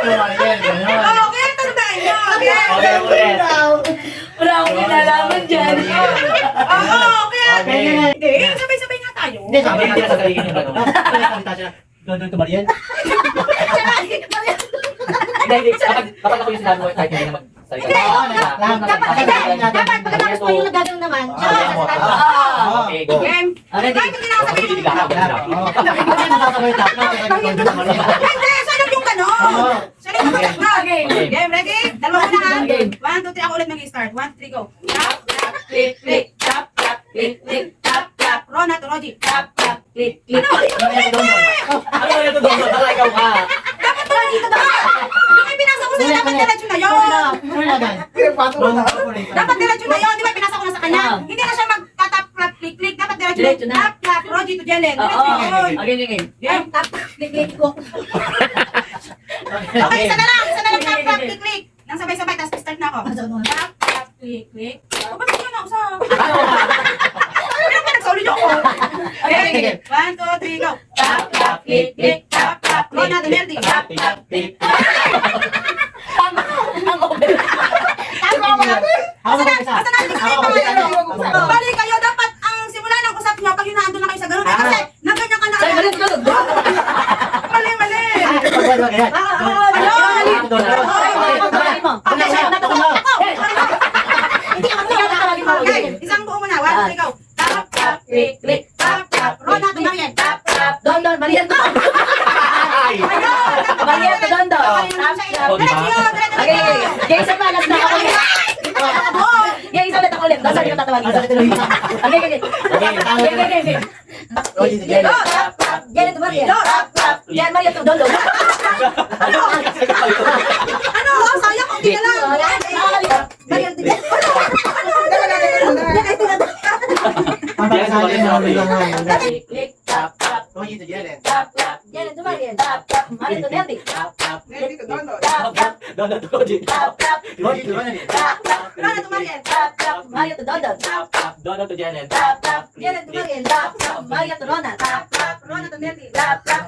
Mariel, gano'n. Okay, tandaan nyo. Okay, ulit. Wala akong kinalaman dyan. Okay. Hindi, sabay-sabay nga tayo. Hindi, sabi nga sa kaligin yung gano'n. Salita siya, gano'n to Mariel. Hindi, kapag ako yung sinabi mo, kahit hindi na magsalita. Dapat pagkatapos mo yung nagagawin naman. Okay, go. Game. Okay, Kahit hindi na ako sabihin. Hindi Hindi, sana yung gano'n. Sana yung gano'n. Game, ready? Dalawa na ha. 1, 2, 3, ako ulit mag-start. 1, 2, 3, go. Tap, tap, click, click. Tap, tap, click, click. Tap, tap. Rona to Roji. Tap, tap, click, click. Ano yung ito doon? Baka ikaw ka. Dapat pala dito dapat. Yung pinasa ko sa'yo, dapat diretso na yun. Dapat diretso na yun. Di ba pinasa ko na sa kanya? Hindi na siya mag-tap, clap, click, click. Dapat diretso Diretso na. Tap, clap, Roji to Jelen. Diretso na yun. Okay. Game, tap, click, click ko. Okay, isa na lang, tap, tap, click, click. Nang sabay-sabay, tapos start na ako. Tap, tap, click, click. O, ba't ko na usa? Ano ba nagsauli niyo ako? Okay, 1, 2, 3, go. Tap, tap, click, click. Tap, tap, Rona to Merdi. Tap, tap, click. Basta natin kayo mga balik kayo, dapat ang simula ng usap nyo, pag hinaandun na kayo sa ganun. Kasi, naganyan ka na. Mali. Okay, isang buo muna. 1, 2, go. Tap, tap, click, click. Tap, tap. Rona to Mariel. Tap, tap. Don, Mariel to. Mariel to Don. Okay. Game sa malas na ako ulit. Game isa ulit ako ulit. Doon saan ko tatawagin. Okay. Tap, tap. Yan ito Mariel. Tap, tap. Yan Mariel to Don. Ano? Sayang kung di na lang. Mariel to Don. Click, click, tap, tap. Tap, tap. Yan ito Mariel. Tap, tap. Mariel to Nelly. Tap, tap. Tap, tap. Doon to Roji. Tap, tap. Tap, tap. Rona to Mariel. Tap, tap. Mariel to Don. Tap, tap. Doon to Jelen. Tap, tap. Yan ito Mariel. Tap, tap. Mariel to Rona. Tap, tap. Rona to Merdi. Tap, tap.